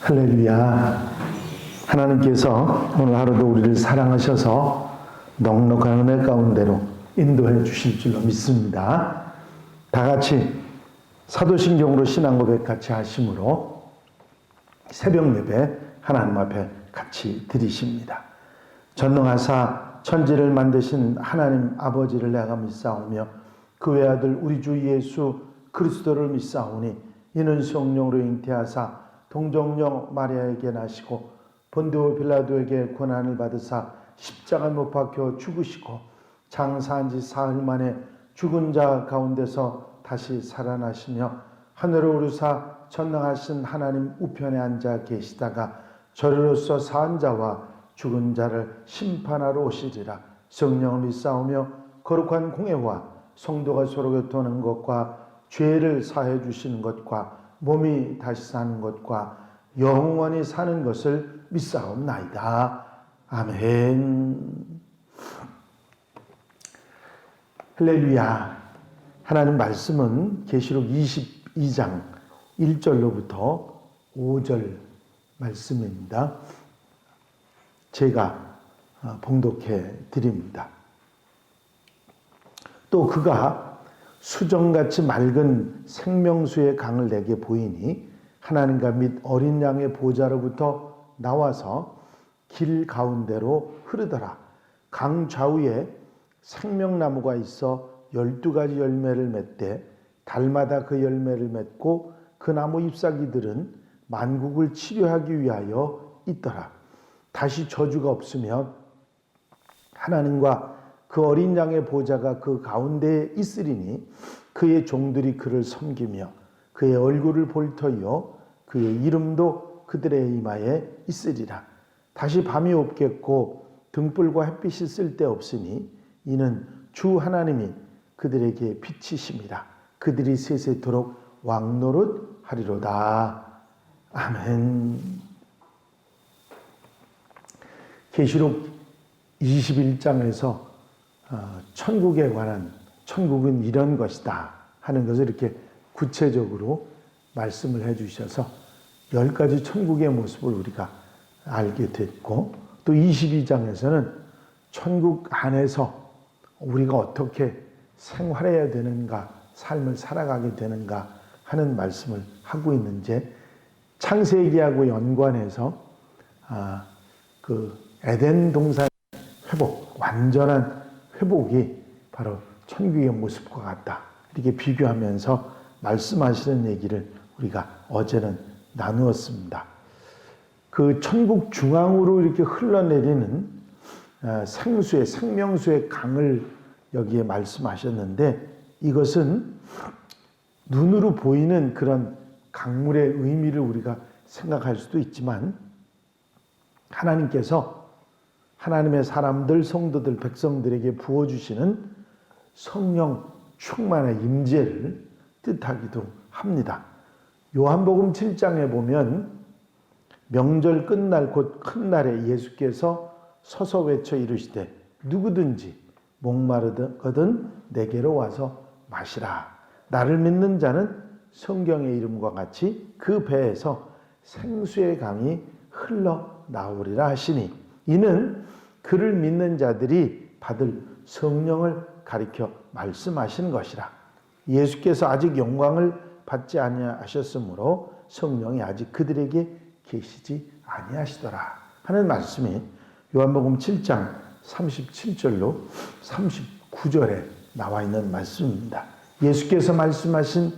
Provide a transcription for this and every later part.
할렐루야. 하나님께서 오늘 하루도 우리를 사랑하셔서 넉넉한 은혜 가운데로 인도해 주실 줄로 믿습니다. 다 같이 사도신경으로 신앙 고백 같이 하심으로 새벽 예배 하나님 앞에 같이 드리십니다. 전능하사 천지를 만드신 하나님 아버지를 내가 믿사오며 그 외아들 우리 주 예수 그리스도를 믿사오니 이는 성령으로 잉태하사 동정녀 마리아에게 나시고 본디오 빌라도에게 고난을 받으사 십자가에 못 박혀 죽으시고 장사한 지 사흘 만에 죽은 자 가운데서 다시 살아나시며 하늘에 오르사 전능하신 하나님 우편에 앉아 계시다가 저리로서 산 자와 죽은 자를 심판하러 오시리라. 성령을 믿사오며 거룩한 공회와 성도가 서로 교통하는 것과 죄를 사해 주시는 것과 몸이 다시 사는 것과 영원히 사는 것을 믿사옵나이다. 아멘. 할렐루야. 하나님 말씀은 계시록 22장 1절로부터 5절 말씀입니다. 제가 봉독해 드립니다. 또 그가 수정같이 맑은 생명수의 강을 내게 보이니 하나님과 및 어린 양의 보좌로부터 나와서 길 가운데로 흐르더라. 강 좌우에 생명나무가 있어 12가지 열매를 맺되 달마다 그 열매를 맺고 그 나무 잎사귀들은 만국을 치료하기 위하여 있더라. 다시 저주가 없으며 하나님과 그 어린 양의 보좌가 그 가운데에 있으리니 그의 종들이 그를 섬기며 그의 얼굴을 볼 터이요 그의 이름도 그들의 이마에 있으리라. 다시 밤이 없겠고 등불과 햇빛이 쓸데없으니 이는 주 하나님이 그들에게 빛이심이라. 그들이 세세토록 왕노릇 하리로다. 아멘. 계시록 21장에서 천국에 관한 천국은 이런 것이다 하는 것을 이렇게 구체적으로 말씀을 해주셔서 10가지 천국의 모습을 우리가 알게 됐고 또 22장에서는 천국 안에서 우리가 어떻게 생활해야 되는가 삶을 살아가게 되는가 하는 말씀을 하고 있는지 창세기하고 연관해서 그 에덴 동산의 회복, 완전한 회복이 바로 천국의 모습과 같다. 이렇게 비교하면서 말씀하시는 얘기를 우리가 어제는 나누었습니다. 그 천국 중앙으로 이렇게 흘러내리는 생수의, 생명수의 강을 여기에 말씀하셨는데 이것은 눈으로 보이는 그런 강물의 의미를 우리가 생각할 수도 있지만 하나님께서 하나님의 사람들, 성도들, 백성들에게 부어주시는 성령 충만의 임재를 뜻하기도 합니다. 요한복음 7장에 보면 명절 끝날 곧 큰 날에 예수께서 서서 외쳐 이르시되 누구든지 목마르거든 내게로 와서 마시라. 나를 믿는 자는 성경의 이름과 같이 그 배에서 생수의 강이 흘러나오리라 하시니 이는 그를 믿는 자들이 받을 성령을 가리켜 말씀하시는 것이라. 예수께서 아직 영광을 받지 아니하셨으므로 성령이 아직 그들에게 계시지 아니하시더라 하는 말씀이 요한복음 7장 37절로 39절에 나와 있는 말씀입니다. 예수께서 말씀하신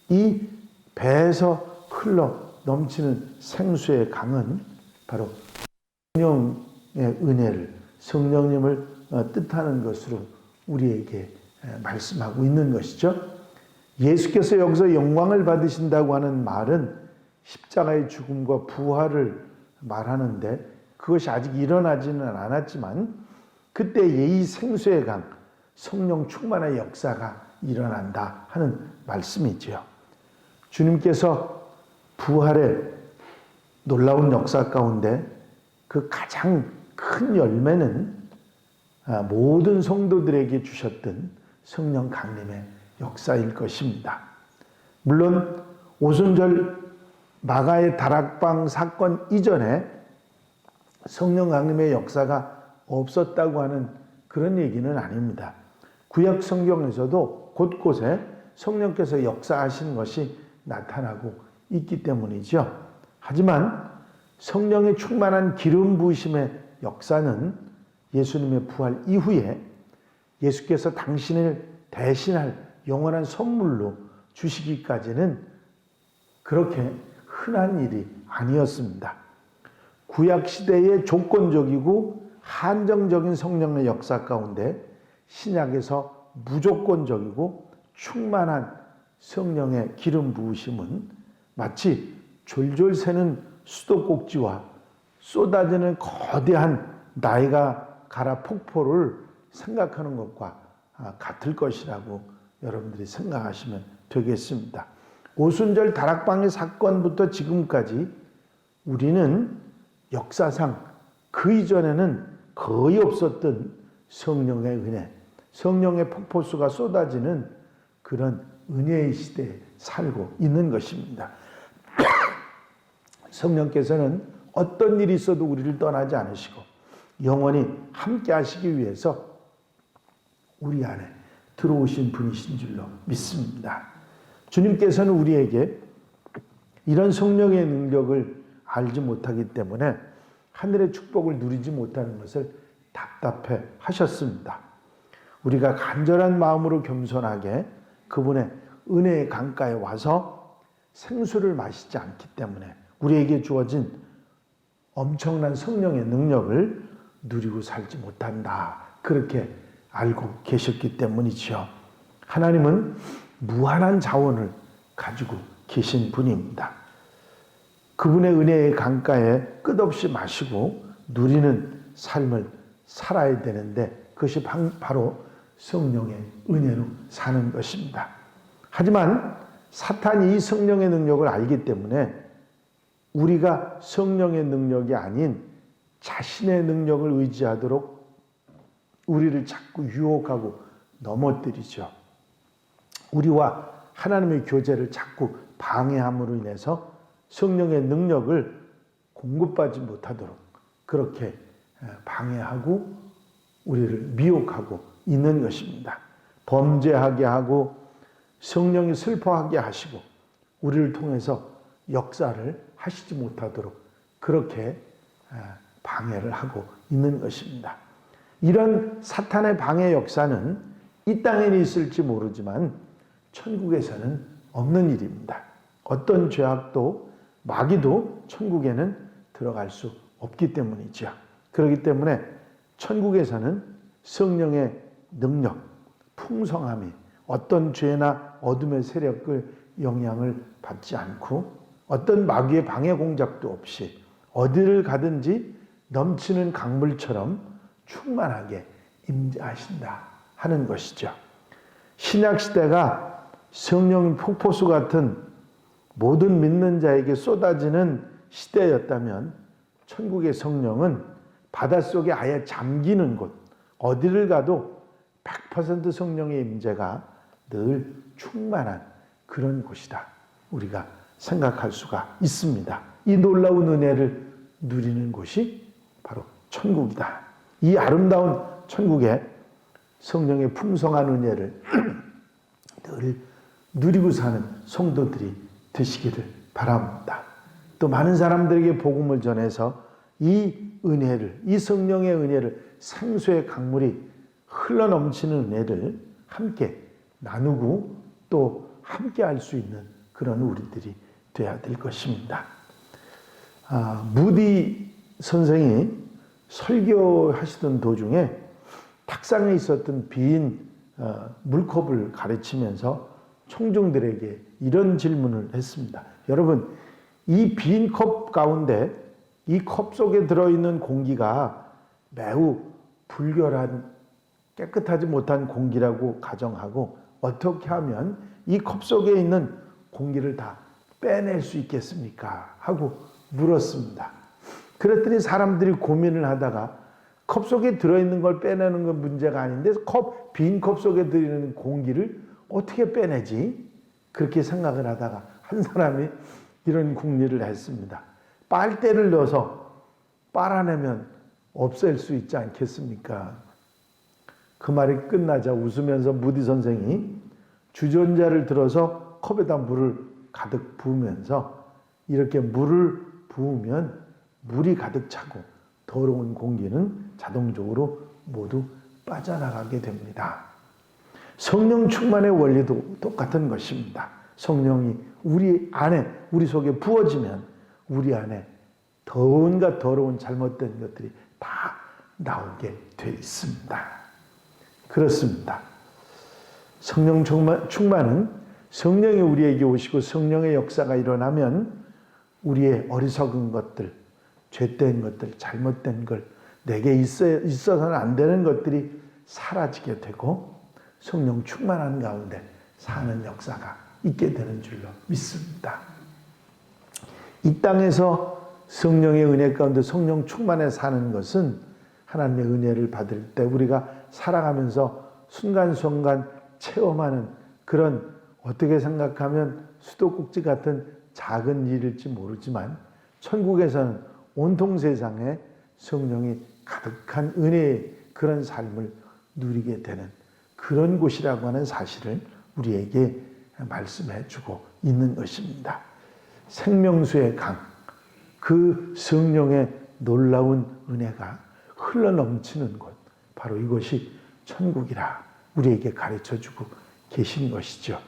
이 배에서 흘러 넘치는 생수의 강은 바로 성령의 은혜를, 성령님을 뜻하는 것으로 우리에게 말씀하고 있는 것이죠. 예수께서 여기서 영광을 받으신다고 하는 말은 십자가의 죽음과 부활을 말하는데 그것이 아직 일어나지는 않았지만 그때 이 생수의 강, 성령 충만의 역사가 일어난다 하는 말씀이지요. 주님께서 부활의 놀라운 역사 가운데 그 가장 큰 열매는 모든 성도들에게 주셨던 성령 강림의 역사일 것입니다. 물론 오순절 마가의 다락방 사건 이전에 성령 강림의 역사가 없었다고 하는 그런 얘기는 아닙니다. 구약 성경에서도 곳곳에 성령께서 역사하신 것이 나타나고 있기 때문이죠. 하지만 성령의 충만한 기름 부으심의 역사는 예수님의 부활 이후에 예수께서 당신을 대신할 영원한 선물로 주시기까지는 그렇게 흔한 일이 아니었습니다. 구약 시대의 조건적이고 한정적인 성령의 역사 가운데 신약에서 무조건적이고 충만한 성령의 기름 부으심은 마치 졸졸 새는 수도꼭지와 쏟아지는 거대한 나이아가라 폭포를 생각하는 것과 같을 것이라고 여러분들이 생각하시면 되겠습니다. 오순절 다락방의 사건부터 지금까지 우리는 역사상 그 이전에는 거의 없었던 성령의 은혜, 성령의 폭포수가 쏟아지는 그런 은혜의 시대에 살고 있는 것입니다. 성령께서는 어떤 일이 있어도 우리를 떠나지 않으시고 영원히 함께 하시기 위해서 우리 안에 들어오신 분이신 줄로 믿습니다. 주님께서는 우리에게 이런 성령의 능력을 알지 못하기 때문에 하늘의 축복을 누리지 못하는 것을 답답해 하셨습니다. 우리가 간절한 마음으로 겸손하게 그분의 은혜의 강가에 와서 생수를 마시지 않기 때문에 우리에게 주어진 엄청난 성령의 능력을 누리고 살지 못한다. 그렇게 알고 계셨기 때문이지요. 하나님은 무한한 자원을 가지고 계신 분입니다. 그분의 은혜의 강가에 끝없이 마시고 누리는 삶을 살아야 되는데 그것이 바로 성령의 은혜로 사는 것입니다. 하지만 사탄이 이 성령의 능력을 알기 때문에 우리가 성령의 능력이 아닌 자신의 능력을 의지하도록 우리를 자꾸 유혹하고 넘어뜨리죠. 우리와 하나님의 교제를 자꾸 방해함으로 인해서 성령의 능력을 공급받지 못하도록 그렇게 방해하고 우리를 미혹하고 있는 것입니다. 범죄하게 하고 성령이 슬퍼하게 하시고 우리를 통해서 역사를 하시지 못하도록 그렇게 방해를 하고 있는 것입니다. 이런 사탄의 방해 역사는 이 땅에는 있을지 모르지만 천국에서는 없는 일입니다. 어떤 죄악도 마귀도 천국에는 들어갈 수 없기 때문이죠. 그렇기 때문에 천국에서는 성령의 능력, 풍성함이 어떤 죄나 어둠의 세력을 영향을 받지 않고 어떤 마귀의 방해 공작도 없이 어디를 가든지 넘치는 강물처럼 충만하게 임재하신다 하는 것이죠. 신약시대가 성령 폭포수 같은 모든 믿는 자에게 쏟아지는 시대였다면 천국의 성령은 바닷속에 아예 잠기는 곳, 어디를 가도 100% 성령의 임재가 늘 충만한 그런 곳이다. 우리가 생각할 수가 있습니다. 이 놀라운 은혜를 누리는 곳이 바로 천국이다. 이 아름다운 천국에 성령의 풍성한 은혜를 늘 누리고 사는 성도들이 되시기를 바랍니다. 또 많은 사람들에게 복음을 전해서 이 은혜를, 이 성령의 은혜를, 생수의 강물이 흘러넘치는 은혜를 함께 나누고 또 함께 할 수 있는 그런 우리들이 되어야 될 것입니다. 무디 선생이 설교하시던 도중에 탁상에 있었던 빈 물컵을 가르치면서 청중들에게 이런 질문을 했습니다. 여러분, 이 빈 컵 가운데 이 컵 속에 들어있는 공기가 매우 불결한 깨끗하지 못한 공기라고 가정하고 어떻게 하면 이 컵 속에 있는 공기를 다 빼낼 수 있겠습니까? 하고 물었습니다. 그랬더니 사람들이 고민을 하다가 컵 속에 들어있는 걸 빼내는 건 문제가 아닌데 빈 컵 속에 들어있는 공기를 어떻게 빼내지? 그렇게 생각을 하다가 한 사람이 이런 궁리를 했습니다. 빨대를 넣어서 빨아내면 없앨 수 있지 않겠습니까? 그 말이 끝나자 웃으면서 무디 선생이 주전자를 들어서 컵에다 물을 가득 부으면서 이렇게 물을 부으면 물이 가득 차고 더러운 공기는 자동적으로 모두 빠져나가게 됩니다. 성령 충만의 원리도 똑같은 것입니다. 성령이 우리 안에, 우리 속에 부어지면 우리 안에 더운가 더러운 잘못된 것들이 다 나오게 돼 있습니다. 그렇습니다. 성령 충만은 성령이 우리에게 오시고 성령의 역사가 일어나면 우리의 어리석은 것들, 죄된 것들, 잘못된 걸, 내게 있어서는 안 되는 것들이 사라지게 되고 성령 충만한 가운데 사는 역사가 있게 되는 줄로 믿습니다. 이 땅에서 성령의 은혜 가운데 성령 충만에 사는 것은 하나님의 은혜를 받을 때 우리가 살아가면서 순간순간 체험하는 그런, 어떻게 생각하면 수도꼭지 같은 작은 일일지 모르지만 천국에서는 온통 세상에 성령이 가득한 은혜의 그런 삶을 누리게 되는 그런 곳이라고 하는 사실을 우리에게 말씀해 주고 있는 것입니다. 생명수의 강, 그 성령의 놀라운 은혜가 흘러넘치는 곳, 바로 이것이 천국이라 우리에게 가르쳐주고 계신 것이죠.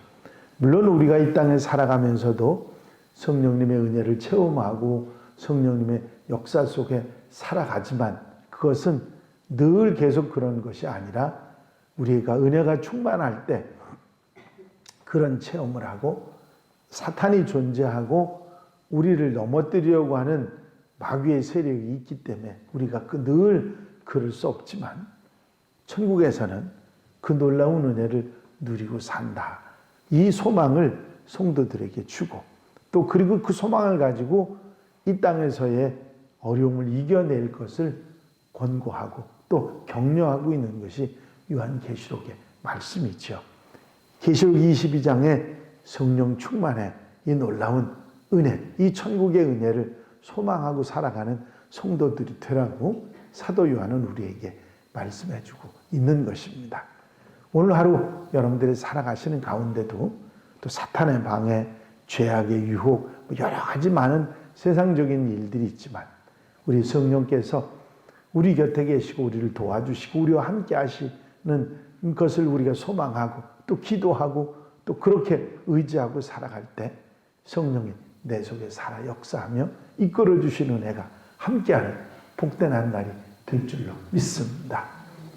물론 우리가 이 땅에 살아가면서도 성령님의 은혜를 체험하고 성령님의 역사 속에 살아가지만 그것은 늘 계속 그런 것이 아니라 우리가 은혜가 충만할 때 그런 체험을 하고 사탄이 존재하고 우리를 넘어뜨리려고 하는 마귀의 세력이 있기 때문에 우리가 늘 그럴 수 없지만 천국에서는 그 놀라운 은혜를 누리고 산다. 이 소망을 성도들에게 주고 또 그리고 그 소망을 가지고 이 땅에서의 어려움을 이겨낼 것을 권고하고 또 격려하고 있는 것이 요한계시록의 말씀이죠. 계시록 22장에 성령 충만의 이 놀라운 은혜, 이 천국의 은혜를 소망하고 살아가는 성도들이 되라고 사도 요한은 우리에게 말씀해주고 있는 것입니다. 오늘 하루 여러분들이 살아가시는 가운데도 또 사탄의 방해, 죄악의 유혹, 여러 가지 많은 세상적인 일들이 있지만 우리 성령께서 우리 곁에 계시고 우리를 도와주시고 우리와 함께 하시는 것을 우리가 소망하고 또 기도하고 또 그렇게 의지하고 살아갈 때 성령이 내 속에 살아 역사하며 이끌어 주시는 은혜가 함께하는 복된 한 날이 될 줄로 믿습니다.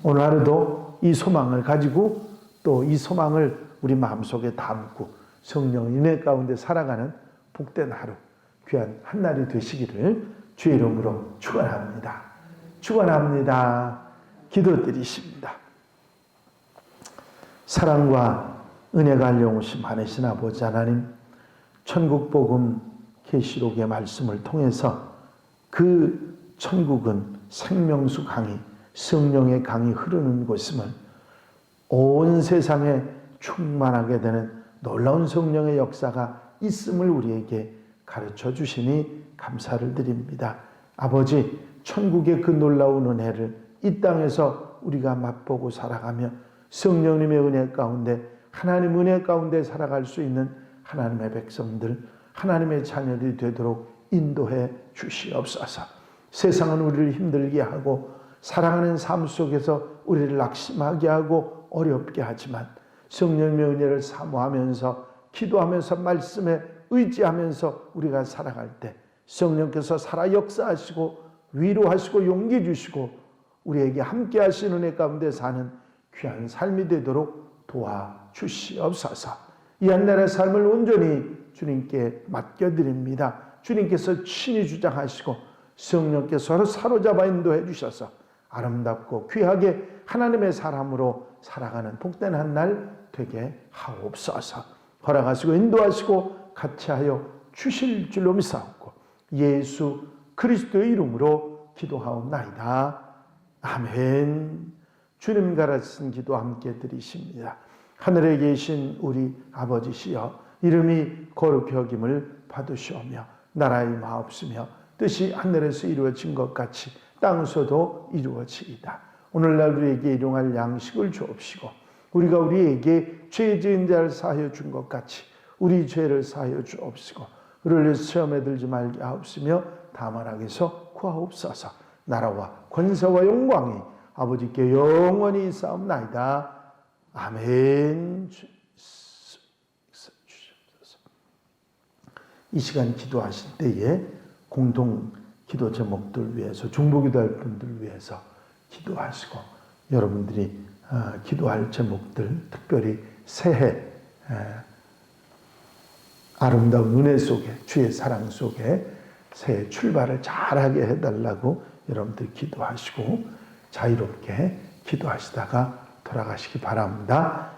오늘 하루도 이 소망을 가지고 또 이 소망을 우리 마음속에 담고 성령 은혜 가운데 살아가는 복된 하루, 귀한 한 날이 되시기를 주의 이름으로 축원합니다. 축원합니다. 기도드리십니다. 사랑과 은혜가 알려오신 많으신 아버지 하나님, 천국복음 계시록의 말씀을 통해서 그 천국은 생명수 강이, 성령의 강이 흐르는 곳임을, 온 세상에 충만하게 되는 놀라운 성령의 역사가 있음을 우리에게 가르쳐 주시니 감사를 드립니다. 아버지, 천국의 그 놀라운 은혜를 이 땅에서 우리가 맛보고 살아가며 성령님의 은혜 가운데, 하나님 은혜 가운데 살아갈 수 있는 하나님의 백성들, 하나님의 자녀들이 되도록 인도해 주시옵소서. 세상은 우리를 힘들게 하고 살아가는 삶 속에서 우리를 낙심하게 하고 어렵게 하지만 성령님의 은혜를 사모하면서 기도하면서 말씀에 의지하면서 우리가 살아갈 때 성령께서 살아 역사하시고 위로하시고 용기 주시고 우리에게 함께 하시는 은혜 가운데 사는 귀한 삶이 되도록 도와주시옵소서. 이 한 날의 삶을 온전히 주님께 맡겨드립니다. 주님께서 친히 주장하시고 성령께서 사로잡아 인도해 주셔서 아름답고 귀하게 하나님의 사람으로 살아가는 복된 한 날 되게 하옵소서. 허락하시고 인도하시고 같이 하여 주실 줄로 믿사옵고 예수 그리스도의 이름으로 기도하옵나이다. 아멘. 주님 가르친 기도 함께 드리십니다. 하늘에 계신 우리 아버지시여, 이름이 거룩히 여김을 받으시오며 나라의 마옵시며 뜻이 하늘에서 이루어진 것 같이 땅에서도 이루어지이다. 오늘날 우리에게 일용할 양식을 주옵시고 우리가 우리에게 죄 지은 자를 사하여 준 것 같이 우리 죄를 사하여 주옵시고 우리를 시험에 들지 말게 하옵시며 다만 악에서 구하옵소서. 나라와 권세와 영광이 아버지께 영원히 있사옵나이다. 아멘. 이 시간 기도하실 때에 공동 기도 제목들 위해서 중보기도할 분들 위해서 기도하시고 여러분들이 기도할 제목들 특별히 새해 아름다운 은혜 속에 주의 사랑 속에 새해 출발을 잘하게 해달라고 여러분들 기도하시고 자유롭게 기도하시다가 돌아가시기 바랍니다.